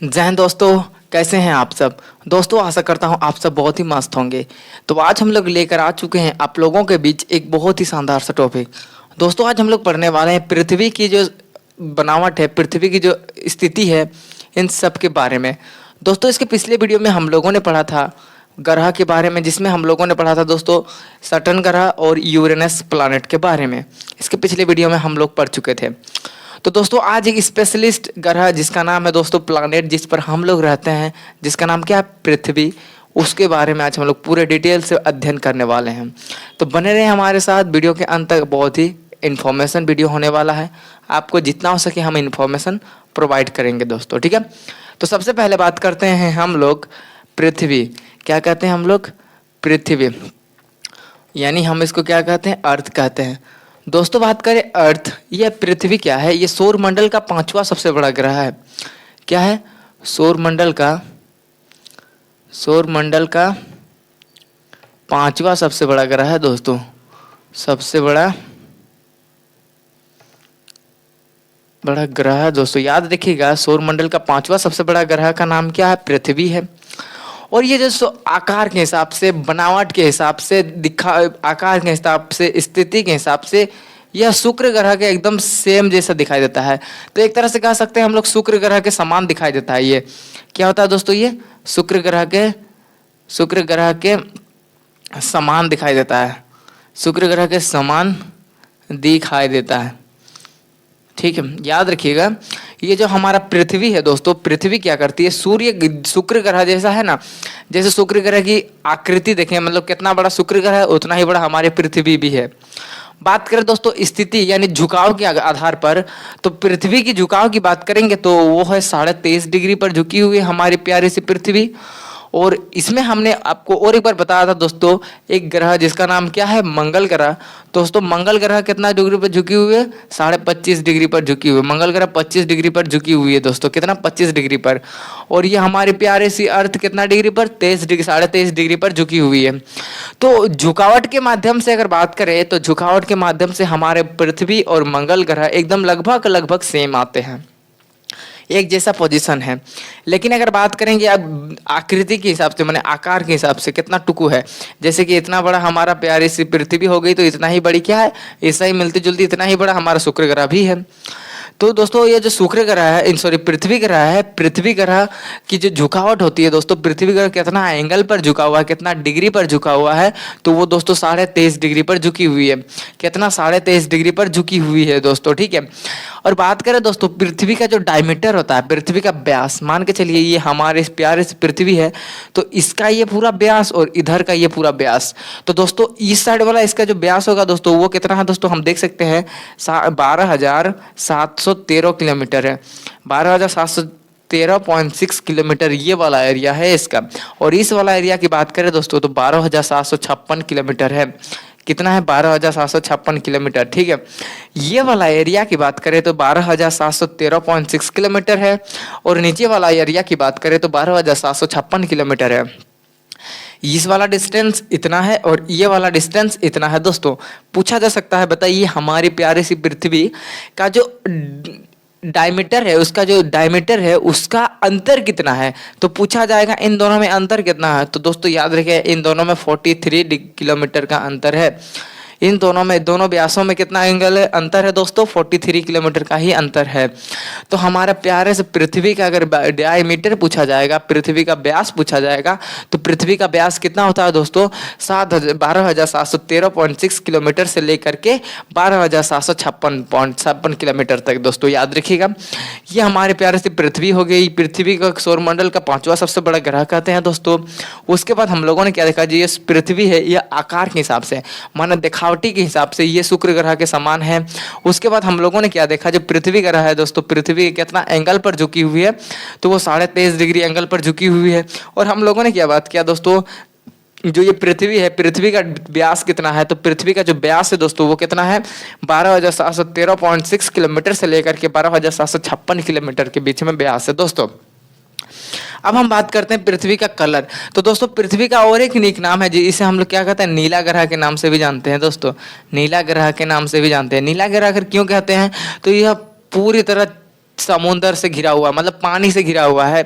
जय हिंद दोस्तों। कैसे हैं आप सब दोस्तों? आशा करता हूं आप सब बहुत ही मस्त होंगे। तो आज हम लोग लेकर आ चुके हैं आप लोगों के बीच एक बहुत ही शानदार सा टॉपिक। दोस्तों आज हम लोग पढ़ने वाले हैं पृथ्वी की जो बनावट है, पृथ्वी की जो स्थिति है, इन सब के बारे में। दोस्तों इसके पिछले वीडियो में हम लोगों ने पढ़ा था ग्रह के बारे में, जिसमें हम लोगों ने पढ़ा था दोस्तों सैटर्न ग्रह और यूरेनस प्लैनेट के बारे में। इसके पिछले वीडियो में हम लोग पढ़ चुके थे। तो दोस्तों आज एक स्पेशलिस्ट ग्रह जिसका नाम है दोस्तों प्लैनेट, जिस पर हम लोग रहते हैं, जिसका नाम क्या है पृथ्वी, उसके बारे में आज हम लोग पूरे डिटेल से अध्ययन करने वाले हैं। तो बने रहे हमारे साथ, वीडियो के अंत तक बहुत ही इन्फॉर्मेशन वीडियो होने वाला है। आपको जितना हो सके हम इन्फॉर्मेशन प्रोवाइड करेंगे दोस्तों, ठीक है। तो सबसे पहले बात करते हैं हम लोग पृथ्वी। क्या कहते हैं हम लोग? पृथ्वी, यानी हम इसको क्या कहते हैं? अर्थ कहते हैं। दोस्तों बात करें अर्थ, यह पृथ्वी क्या है? ये सौर मंडल का 5वां सबसे बड़ा ग्रह है। क्या है? सौर मंडल का 5वां सबसे बड़ा ग्रह है दोस्तों। सबसे बड़ा ग्रह है दोस्तों, याद रखिएगा। सौर मंडल का 5वां सबसे बड़ा ग्रह का नाम क्या है? पृथ्वी है। और ये जो आकार के हिसाब से, बनावट के हिसाब से, आकार के हिसाब से, स्थिति के हिसाब से यह शुक्र ग्रह के एकदम सेम जैसा दिखाई देता है। तो एक तरह से कह सकते हैं हम लोग शुक्र ग्रह के समान दिखाई देता है। ये क्या होता है दोस्तों? ये शुक्र ग्रह के समान दिखाई देता है। शुक्र ग्रह के समान दिखाई देता है, ठीक है। याद रखिएगा, ये जो हमारा पृथ्वी है दोस्तों, पृथ्वी क्या करती है? सूर्य शुक्र ग्रह जैसा है ना, जैसे शुक्र ग्रह की आकृति देखें, मतलब कितना बड़ा शुक्र ग्रह है उतना ही बड़ा हमारे पृथ्वी भी है। बात करें दोस्तों स्थिति यानी झुकाव के आधार पर, तो पृथ्वी की झुकाव की बात करेंगे तो वो है 23.5 डिग्री पर झुकी हुई हमारी प्यारी सी पृथ्वी। और इसमें हमने आपको और एक बार बताया था दोस्तों, एक ग्रह जिसका नाम क्या है? मंगल ग्रह। दोस्तों मंगल ग्रह कितना डिग्री पर झुकी हुई है? 25.5 डिग्री पर झुकी हुई है। मंगल ग्रह 25 डिग्री पर झुकी हुई है दोस्तों। कितना? 25 डिग्री पर। और ये हमारे प्यारे सी अर्थ कितना डिग्री पर? 23.5 डिग्री पर झुकी हुई है। तो झुकावट के माध्यम से अगर बात करें तो झुकावट के माध्यम से हमारे पृथ्वी और मंगल ग्रह एकदम लगभग सेम आते हैं, एक जैसा पोजीशन है। लेकिन अगर बात करेंगे अब आकृति के हिसाब से, माने आकार के हिसाब से कितना टुकु है, जैसे कि इतना बड़ा हमारा प्यारी सी पृथ्वी हो गई तो इतना ही बड़ी क्या है? ऐसा ही मिलती जुलती इतना ही बड़ा हमारा शुक्र ग्रह भी है। तो दोस्तों ये जो शुक्र ग्रह है, सॉरी पृथ्वी ग्रह है, पृथ्वी ग्रह की जो झुकावट होती है दोस्तों, पृथ्वी ग्रह कितना एंगल पर झुका हुआ है, कितना डिग्री पर झुका हुआ है, तो वो दोस्तों 23.5 डिग्री पर झुकी हुई है। कितना? 23.5 डिग्री पर झुकी हुई है दोस्तों, ठीक है। और बात करें दोस्तों पृथ्वी का जो डायमीटर होता है, पृथ्वी का व्यास, मान के चलिए ये हमारे प्यारे से पृथ्वी है, तो इसका ये पूरा व्यास और इधर का ये पूरा व्यास, तो दोस्तों इस साइड वाला इसका जो व्यास होगा दोस्तों वो कितना है दोस्तों? हम देख सकते हैं 12,713 किलोमीटर है। 12,713.6 किलोमीटर ये वाला एरिया है इसका। और इस वाला एरिया की बात करें दोस्तों तो 12,756 किलोमीटर है। कितना है? 12,756 किलोमीटर, ठीक है। ये वाला एरिया की बात करें तो 12,713.6 किलोमीटर है। और नीचे वाला एरिया की बात करें तो 12,756 किलोमीटर है। इस वाला डिस्टेंस इतना है और ये वाला डिस्टेंस इतना है दोस्तों। पूछा जा सकता है बताइए हमारी प्यारी सी पृथ्वी का जो डायमीटर है, उसका जो डायमीटर है उसका अंतर कितना है? तो पूछा जाएगा इन दोनों में अंतर कितना है? तो दोस्तों याद रखिए इन दोनों में 43 किलोमीटर का अंतर है। इन दोनों व्यासों में कितना एंगल है? अंतर है दोस्तों 43 किलोमीटर का ही अंतर है। तो हमारा प्यारे से पृथ्वी का अगर डायमीटर पूछा जाएगा, पृथ्वी का व्यास पूछा जाएगा, तो पृथ्वी का व्यास कितना होता है दोस्तों? 12,713.6 किलोमीटर से लेकर के 12,756.56 किलोमीटर तक दोस्तों, याद रखिएगा। ये हमारे प्यारे से पृथ्वी हो गई। पृथ्वी का सौरमंडल का 5वां सबसे बड़ा ग्रह कहते हैं दोस्तों। उसके बाद हम लोगों ने क्या देखा जी, ये पृथ्वी है, यह आकार के हिसाब से, माना दिखावटी के हिसाब से ये शुक्र ग्रह के समान है। उसके बाद हम लोगों ने क्या देखा, जो पृथ्वी ग्रह है दोस्तों, पृथ्वी कितना एंगल पर झुकी हुई है? तो वो 23.5 डिग्री एंगल पर झुकी हुई है। और हम लोगों ने क्या बात किया दोस्तों, जो ये पृथ्वी है, पृथ्वी का व्यास कितना है? तो पृथ्वी का जो व्यास है दोस्तों वो कितना है? 12,713.6 किलोमीटर से लेकर के 12,756 किलोमीटर के बीच में व्यास है दोस्तों। अब हम बात करते हैं पृथ्वी का कलर। तो दोस्तों पृथ्वी का और एक नीक नाम है जी, इसे हम लोग क्या कहते हैं? नीला ग्रह के नाम से भी जानते हैं दोस्तों। नीला ग्रह के नाम से भी जानते हैं। नीला ग्रह क्यों कहते हैं? तो यह पूरी तरह समुंदर से घिरा हुआ, मतलब पानी से घिरा हुआ है।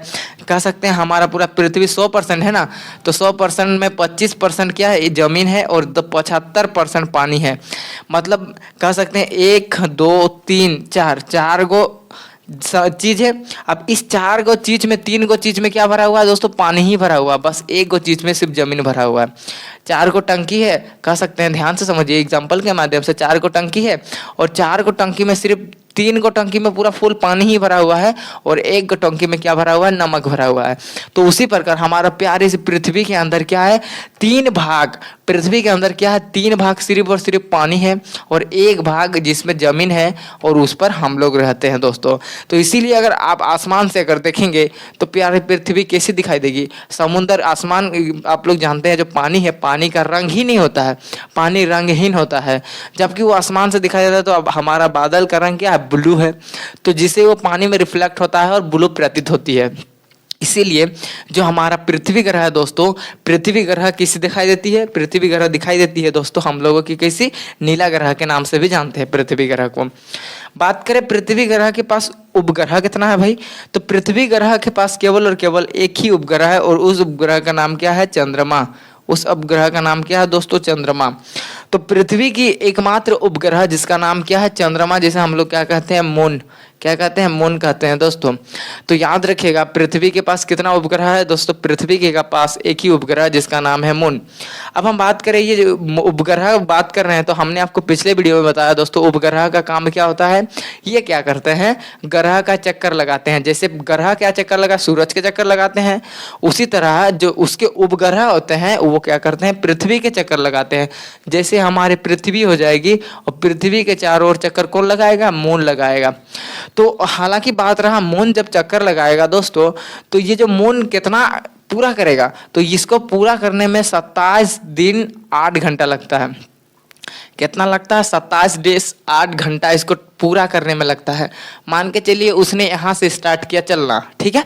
कह सकते हैं हमारा पूरा पृथ्वी 100% है ना, तो 100% में 25% क्या है, जमीन है और 75% पानी है। मतलब कह सकते हैं 1 2 3 4 4 गो चीज है। अब इस 4 गो चीज में 3 गो चीज में क्या भरा हुआ है दोस्तों, पानी ही भरा हुआ है। बस 1 गो चीज में सिर्फ जमीन भरा हुआ है। 4 गो टंकी है, कह सकते हैं, ध्यान से समझिए एग्जाम्पल के माध्यम से। 4 गो टंकी है और 4 गो टंकी में सिर्फ 3 गो टंकी में पूरा फुल पानी ही भरा हुआ है और 1 गो टंकी में क्या भरा हुआ है, नमक भरा हुआ है। तो उसी प्रकार हमारा प्यारे से पृथ्वी के अंदर क्या है, 3 भाग, पृथ्वी के अंदर क्या है, 3 भाग सिर्फ और सिर्फ पानी है और 1 भाग जिसमें जमीन है और उस पर हम लोग रहते हैं दोस्तों। तो इसीलिए अगर आप आसमान से अगर देखेंगे तो प्यारी पृथ्वी कैसी दिखाई देगी। समुद्र, आसमान, आप लोग जानते हैं जो पानी है, पानी का रंग ही नहीं होता है, पानी रंगहीन होता है। जबकि वो आसमान से दिखाई देता है तो अब हमारा बादल का रंग क्या है, ब्लू है, तो जिससे वो पानी में रिफ्लेक्ट होता है और ब्लू प्रतीत होती है। इसीलिए जो हमारा पृथ्वी ग्रह है दोस्तों, पृथ्वी ग्रह किसी दिखाई देती है, पृथ्वी ग्रह दिखाई देती है दोस्तों हम लोगों की कैसी, नीला ग्रह के नाम से भी जानते हैं पृथ्वी ग्रह को। बात करें पृथ्वी ग्रह के पास उपग्रह कितना है भाई, तो पृथ्वी ग्रह के पास केवल और केवल एक ही उपग्रह है और उस उपग्रह का नाम क्या है, चंद्रमा। उस उपग्रह का नाम क्या है दोस्तों, चंद्रमा। तो पृथ्वी की एकमात्र उपग्रह जिसका नाम क्या है, चंद्रमा, जिसे हम लोग क्या कहते हैं, मून, क्या कहते हैं, मून कहते हैं दोस्तों। तो याद रखिएगा पृथ्वी के पास कितना उपग्रह है दोस्तों, पृथ्वी के पास एक ही उपग्रह जिसका नाम है मून। अब हम बात करें ये जो उपग्रह बात कर रहे हैं, तो हमने आपको पिछले वीडियो में बताया दोस्तों उपग्रह का काम क्या होता है। ये क्या करते हैं, ग्रह का चक्कर लगाते हैं। जैसे ग्रह क्या चक्कर लगा, सूरज के चक्कर लगाते हैं, उसी तरह जो उसके उपग्रह होते हैं वो क्या करते हैं, पृथ्वी के चक्कर लगाते हैं। जैसे हमारी पृथ्वी हो जाएगी और पृथ्वी के चारों ओर चक्कर कौन लगाएगा, मून लगाएगा। तो हालांकि बात रहा मून जब चक्कर लगाएगा दोस्तों, तो ये जो मून कितना पूरा करेगा, तो इसको पूरा करने में 27 दिन 8 घंटा लगता है। कितना लगता है, 27 डेज 8 घंटा इसको पूरा करने में लगता है। मान के चलिए उसने यहाँ से स्टार्ट किया चलना, ठीक है।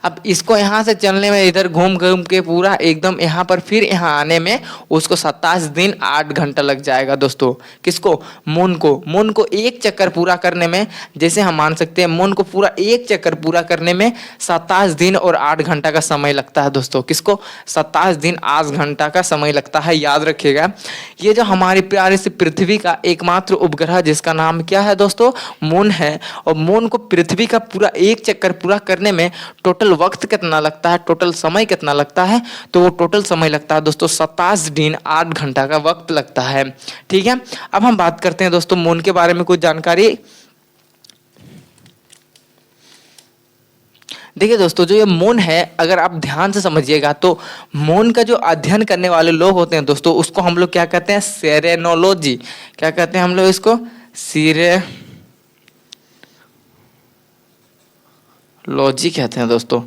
अब इसको यहाँ से चलने में इधर घूम घूम के पूरा एकदम यहाँ पर फिर यहाँ आने में उसको 27 दिन 8 घंटा लग जाएगा दोस्तों। किसको, मून को। मून को एक चक्कर पूरा करने में, जैसे हम मान सकते हैं मून को पूरा एक चक्कर पूरा करने में 27 दिन और 8 घंटा का समय लगता है दोस्तों। किसको, 27 दिन 8 घंटा का समय लगता है। याद रखिएगा ये जो हमारी प्यारी सी पृथ्वी का एकमात्र उपग्रह जिसका नाम क्या है दोस्तों, मून है। और मून को पृथ्वी का पूरा एक चक्कर पूरा करने में टोटल वक्त कितना लगता है, टोटल समय कितना लगता है, तो वो टोटल समय लगता है दोस्तों 27 दिन 8 घंटा का वक्त लगता है। ठीक है, अब हम बात करते हैं दोस्तों मून के बारे में कुछ जानकारी। देखिए दोस्तों जो ये मून है, अगर आप ध्यान से समझिएगा तो मून का जो अध्ययन करने वाले लोग होते हैं दोस्तों, उसको हम लोग क्या कहते हैं, सेरेनोलॉजी। क्या कहते हैं हम लोग इसको, लॉजी कहते हैं दोस्तों।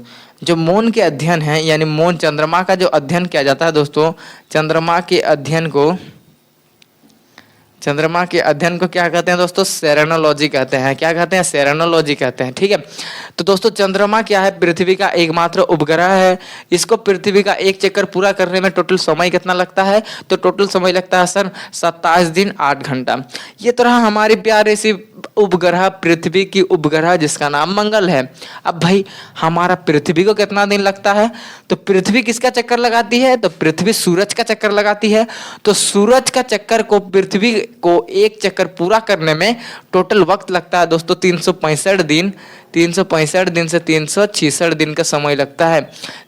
जो मून के अध्ययन है, यानी मून, चंद्रमा का जो अध्ययन किया जाता है दोस्तों, चंद्रमा के अध्ययन को क्या कहते हैं दोस्तों, सेरेनोलॉजी कहते हैं। क्या कहते हैं, सेरेनोलॉजी कहते हैं। ठीक है, तो दोस्तों चंद्रमा क्या है, पृथ्वी का एकमात्र उपग्रह है। इसको पृथ्वी का एक चक्कर पूरा करने में टोटल समय कितना लगता है, तो टोटल समय लगता है सर 27 दिन 8 घंटा। ये तो रहा हमारी प्यारे सी उपग्रह, पृथ्वी की उपग्रह जिसका नाम मंगल है। अब भाई हमारा पृथ्वी को कितना दिन लगता है, तो पृथ्वी किसका चक्कर लगाती है, तो पृथ्वी सूरज का चक्कर लगाती है। तो सूरज का चक्कर को पृथ्वी को एक चक्कर पूरा करने में टोटल वक्त लगता है दोस्तों 365 दिन। 365 दिन से 366 दिन का समय लगता है।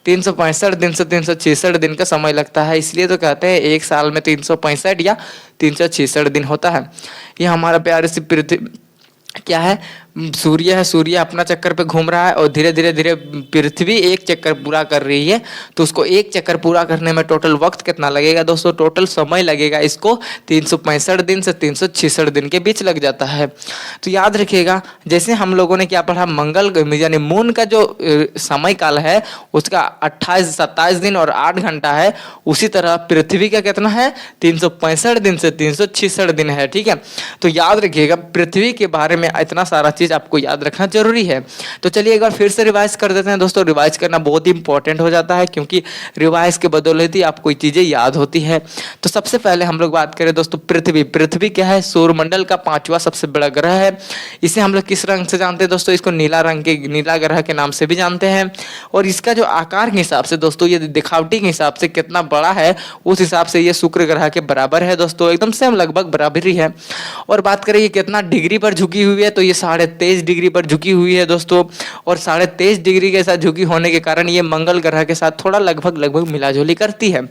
365 दिन से 366 दिन का समय लगता है। इसलिए तो कहते हैं एक साल में 365 या 366 दिन होता है। ये हमारा प्यारे सी पृथ्वी क्या है, सूर्य है। सूर्य अपना चक्कर पे घूम रहा है और धीरे धीरे धीरे पृथ्वी एक चक्कर पूरा कर रही है। तो उसको एक चक्कर पूरा करने में टोटल वक्त कितना लगेगा दोस्तों, टोटल समय लगेगा इसको 365 दिन से 366 दिन के बीच लग जाता है। तो याद रखिएगा जैसे हम लोगों ने क्या पढ़ा, मंगल यानी मून का जो समय काल है उसका 27 दिन और 8 घंटा है। उसी तरह पृथ्वी का कितना है, 365 दिन से 366 दिन है। ठीक है, तो याद रखिएगा पृथ्वी के बारे में इतना सारा चीज चीज़ आपको याद रखना जरूरी है। तो चलिए एक बार फिर से रिवाइज कर देते हैं दोस्तों। रिवाइज करना बहुत ही इंपॉर्टेंट हो जाता है, क्योंकि रिवाइज के बदौलत ही आपको चीज़ें याद होती है। तो सबसे पहले हम लोग बात करें दोस्तों पृथ्वी। पृथ्वी क्या है? सौरमंडल का 5वां सबसे बड़ा ग्रह है। इसे हम लोग किस रंग से जानते हैं दोस्तों? इसको नीला ग्रह के नाम से भी जानते हैं। और इसका जो आकार के हिसाब से दोस्तों, ये दिखावटी के हिसाब से कितना बड़ा है, उस हिसाब से ये शुक्र ग्रह के बराबर है दोस्तों, एकदम से हम लगभग बराबरी है। और बात करें ये कितना डिग्री पर झुकी हुई है, तो ये 23.5 डिग्री पर झुकी हुई है दोस्तों। और 23.5 डिग्री के साथ झुकी होने के कारण ये मंगल ग्रह के साथ थोड़ा लगभग मिलाजुली करती है।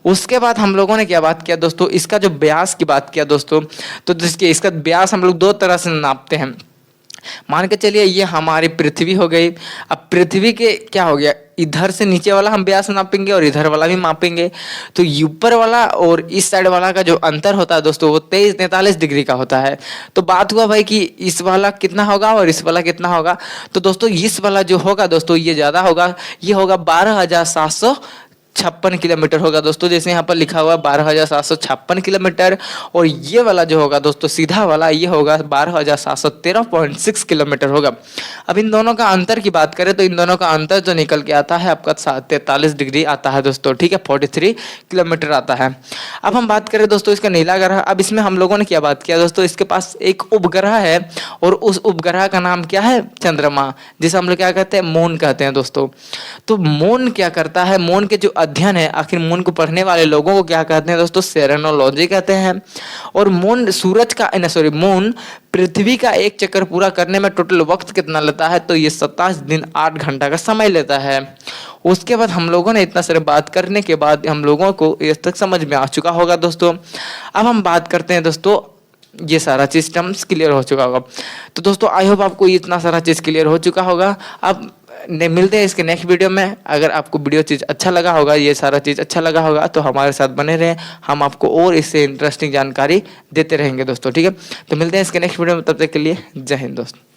उसके बाद हम लोगों ने क्या बात किया दोस्तों? इसका जो व्यास की बात किया दोस्तों, तो इसका व्यास हम लोग 2 तरह से नापते हैं। मान के चलिए ये हमारी पृथ्वी हो गई। अब पृथ्वी के क्या हो गया, इधर से नीचे वाला हम व्यास नापेंगे और इधर वाला भी मापेंगे। तो ऊपर वाला और इस साइड वाला का जो अंतर होता है दोस्तों, वो 43 डिग्री का होता है। तो बात हुआ भाई कि इस वाला कितना होगा और इस वाला कितना होगा। तो दोस्तों इस वाला जो होगा दोस्तों, ये ज्यादा होगा, ये होगा 12,756 किलोमीटर होगा दोस्तों। जैसे यहाँ पर लिखा हुआ है 12,756 किलोमीटर। और ये वाला जो होगा दोस्तों, सीधा वाला, ये होगा 12,713.6 किलोमीटर होगा। अब इन दोनों का अंतर की बात करें तो इन दोनों का अंतर जो निकल के आता है आपका 43 डिग्री आता है दोस्तों, ठीक है, 43 किलोमीटर आता है। अब हम बात करें दोस्तों इसका नीला ग्रह। अब इसमें हम लोगों ने क्या बात किया दोस्तों, इसके पास एक उपग्रह है और उस उपग्रह का नाम क्या है? चंद्रमा, जिसे हम लोग क्या कहते हैं? मून कहते हैं दोस्तों। तो मून क्या करता है? मून के जो अध्ययन है, आखिर मून को पढ़ने वाले लोगों को क्या कहते हैं दोस्तों? सेरेनोलॉजी कहते हैं। और मून मून पृथ्वी का एक चक्कर पूरा करने में टोटल वक्त कितना लेता है? तो ये 27 दिन 8 घंटा का समय लेता है। उसके बाद हम लोगों ने इतना सारे बात करने के बाद हम लोगों को ये तक समझ में आ चुका होगा दोस्तों। अब हम बात करते हैं दोस्तों, ये सारा चीज टर्म्स क्लियर हो चुका होगा। तो दोस्तों आई होप आपको इतना सारा चीज क्लियर हो चुका होगा। अब मिलते हैं इसके नेक्स्ट वीडियो में। अगर आपको वीडियो चीज़ अच्छा लगा होगा, ये सारा चीज़ अच्छा लगा होगा, तो हमारे साथ बने रहें। हम आपको और इससे इंटरेस्टिंग जानकारी देते रहेंगे दोस्तों, ठीक है। तो मिलते हैं इसके नेक्स्ट वीडियो में, तब तक के लिए जय हिंद दोस्तों।